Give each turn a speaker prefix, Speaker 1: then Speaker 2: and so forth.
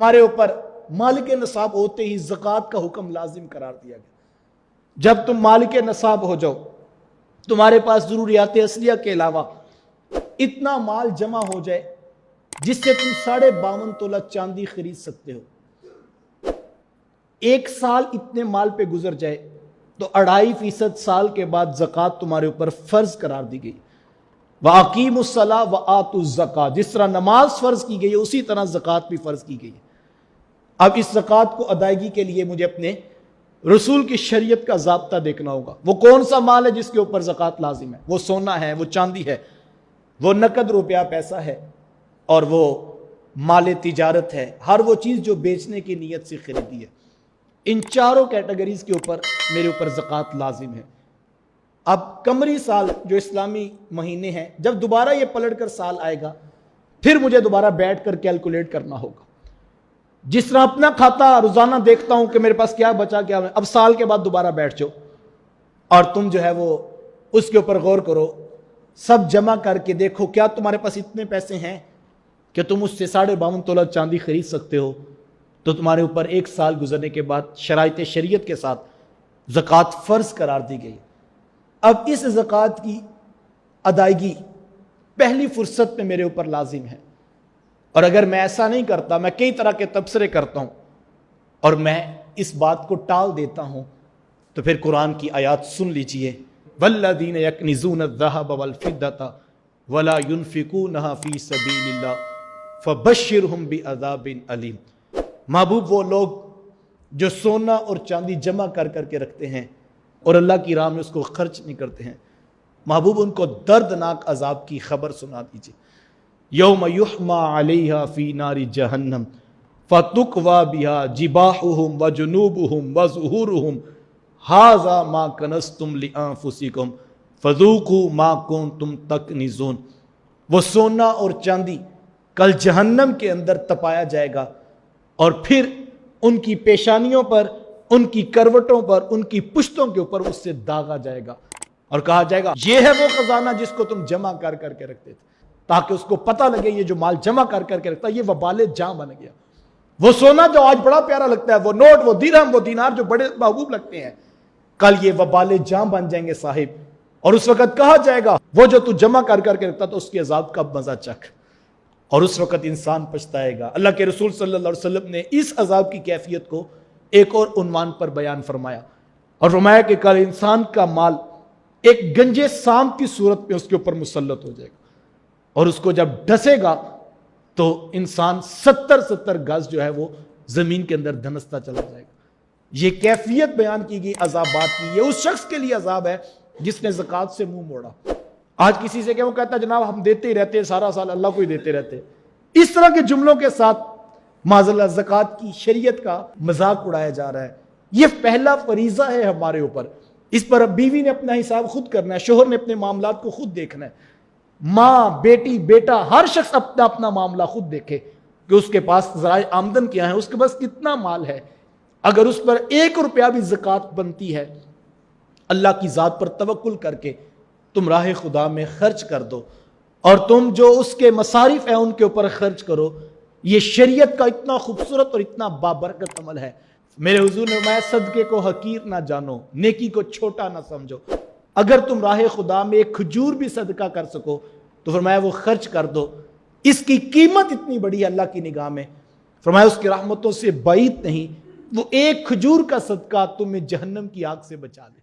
Speaker 1: ہمارے اوپر مالک نصاب ہوتے ہی زکوٰۃ کا حکم لازم قرار دیا گیا۔ جب تم مالک نصاب ہو جاؤ، تمہارے پاس ضروریات اصلیہ کے علاوہ اتنا مال جمع ہو جائے جس سے تم 52.5 تولہ چاندی خرید سکتے ہو، ایک سال اتنے مال پہ گزر جائے تو 2.5% سال کے بعد زکوٰۃ تمہارے اوپر فرض قرار دی گئی۔ وَأَقِيمُوا الصَّلَاةَ وَآتُوا الزَّكَاةَ، جس طرح نماز فرض کی گئی ہے اسی طرح زکوٰۃ بھی فرض کی گئی ہے۔ اب اس زکوٰۃ کو ادائیگی کے لیے مجھے اپنے رسول کی شریعت کا ضابطہ دیکھنا ہوگا۔ وہ کون سا مال ہے جس کے اوپر زکوٰۃ لازم ہے؟ وہ سونا ہے، وہ چاندی ہے، وہ نقد روپیہ پیسہ ہے، اور وہ مال تجارت ہے، ہر وہ چیز جو بیچنے کی نیت سے خریدی ہے۔ ان چاروں کیٹیگریز کے اوپر میرے اوپر زکوٰۃ لازم ہے۔ اب قمری سال جو اسلامی مہینے ہیں، جب دوبارہ یہ پلٹ کر سال آئے گا پھر مجھے دوبارہ بیٹھ کر کیلکولیٹ کرنا ہوگا۔ جس طرح اپنا کھاتا روزانہ دیکھتا ہوں کہ میرے پاس کیا بچا کیا ہے، اب سال کے بعد دوبارہ بیٹھ جاؤ اور تم جو ہے وہ اس کے اوپر غور کرو، سب جمع کر کے دیکھو کیا تمہارے پاس اتنے پیسے ہیں کہ تم اس سے 52.5 تولہ چاندی خرید سکتے ہو، تو تمہارے اوپر ایک سال گزرنے کے بعد شرائط شریعت کے ساتھ زکوٰۃ فرض قرار دی گئی۔ اب اس زکوٰۃ کی ادائیگی پہلی فرصت میں میرے اوپر لازم ہے، اور اگر میں ایسا نہیں کرتا، میں کئی طرح کے تبصرے کرتا ہوں اور میں اس بات کو ٹال دیتا ہوں، تو پھر قرآن کی آیات سن لیجئے، وَالَّذِينَ يَكْنِزُونَ الذَّهَبَ وَالْفِضَّةَ وَلَا يُنْفِقُونَهَا فِي سَبِيلِ اللَّهِ فَبَشِّرْهُم بِعَذَابٍ أَلِيمٍ۔ محبوب، وہ لوگ جو سونا اور چاندی جمع کر کے رکھتے ہیں اور اللہ کی راہ میں اس کو خرچ نہیں کرتے ہیں، محبوب ان کو دردناک عذاب کی خبر سنا دیجئے۔ یوم یحما علیہا فی نار جہنم فتکوی بہا جباہہم وجنوبہم وظہورہم ھذا ما کنزتم لانفسکم فذوقوا ما کنتم تکنزون۔ وہ سونا اور چاندی کل جہنم کے اندر تپایا جائے گا، اور پھر ان کی پیشانیوں پر، ان کی کروٹوں پر، ان کی پشتوں کے اوپر اس سے داغا جائے گا اور کہا جائے گا یہ ہے وہ خزانہ جس کو تم جمع کر کے رکھتے تھے، تاکہ اس کو پتہ لگے یہ جو مال جمع کر کے رکھتا ہے یہ وبال جاں بن گیا۔ وہ سونا جو آج بڑا پیارا لگتا ہے، وہ نوٹ، وہ درہم، وہ دینار جو بڑے محبوب لگتے ہیں، کل یہ وبال جاں بن جائیں گے صاحب، اور اس وقت کہا جائے گا وہ جو تو جمع کر کے رکھتا تو اس کے عذاب کا مزہ چکھ، اور اس وقت انسان پچھتائے گا۔ اللہ کے رسول صلی اللہ علیہ وسلم نے اس عذاب کی کیفیت کو ایک اور عنوان پر بیان فرمایا، اور فرمایا کہ کل انسان کا مال ایک گنجے سام کی صورت میں اس کے اوپر مسلط ہو جائے گا، اور اس کو جب ڈسے گا تو انسان 70 گز جو ہے وہ زمین کے اندر دھنستا چلا جائے گا۔ یہ کیفیت بیان کی گئی عذابات کی، یہ اس شخص کے لیے عذاب ہے جس نے زکوٰۃ سے منہ موڑا۔ آج کسی سے کہ وہ کہتا ہے جناب ہم دیتے ہی رہتے ہیں، سارا سال اللہ کو ہی دیتے رہتے ہیں، اس طرح کے جملوں کے ساتھ معاذاللہ زکوٰۃ کی شریعت کا مذاق اڑایا جا رہا ہے۔ یہ پہلا فریضہ ہے ہمارے اوپر، اس پر بیوی نے اپنا حساب خود کرنا ہے، شوہر نے اپنے معاملات کو خود دیکھنا ہے، ماں، بیٹی، بیٹا، ہر شخص اپنا معاملہ خود دیکھے کہ اس کے پاس ذرائع آمدن کیا ہے، اس کے پاس کتنا مال ہے۔ اگر اس پر 1 روپیہ بھی زکوٰۃ بنتی ہے، اللہ کی ذات پر توکل کر کے تم راہ خدا میں خرچ کر دو، اور تم جو اس کے مصارف ہیں ان کے اوپر خرچ کرو۔ یہ شریعت کا اتنا خوبصورت اور اتنا بابرکت عمل ہے۔ میرے حضور نے فرمایا صدقے کو حقیر نہ جانو، نیکی کو چھوٹا نہ سمجھو۔ اگر تم راہ خدا میں ایک کھجور بھی صدقہ کر سکو تو فرمایا وہ خرچ کر دو، اس کی قیمت اتنی بڑی ہے اللہ کی نگاہ میں، فرمایا اس کی رحمتوں سے بعید نہیں، وہ ایک کھجور کا صدقہ تمہیں جہنم کی آگ سے بچا لے۔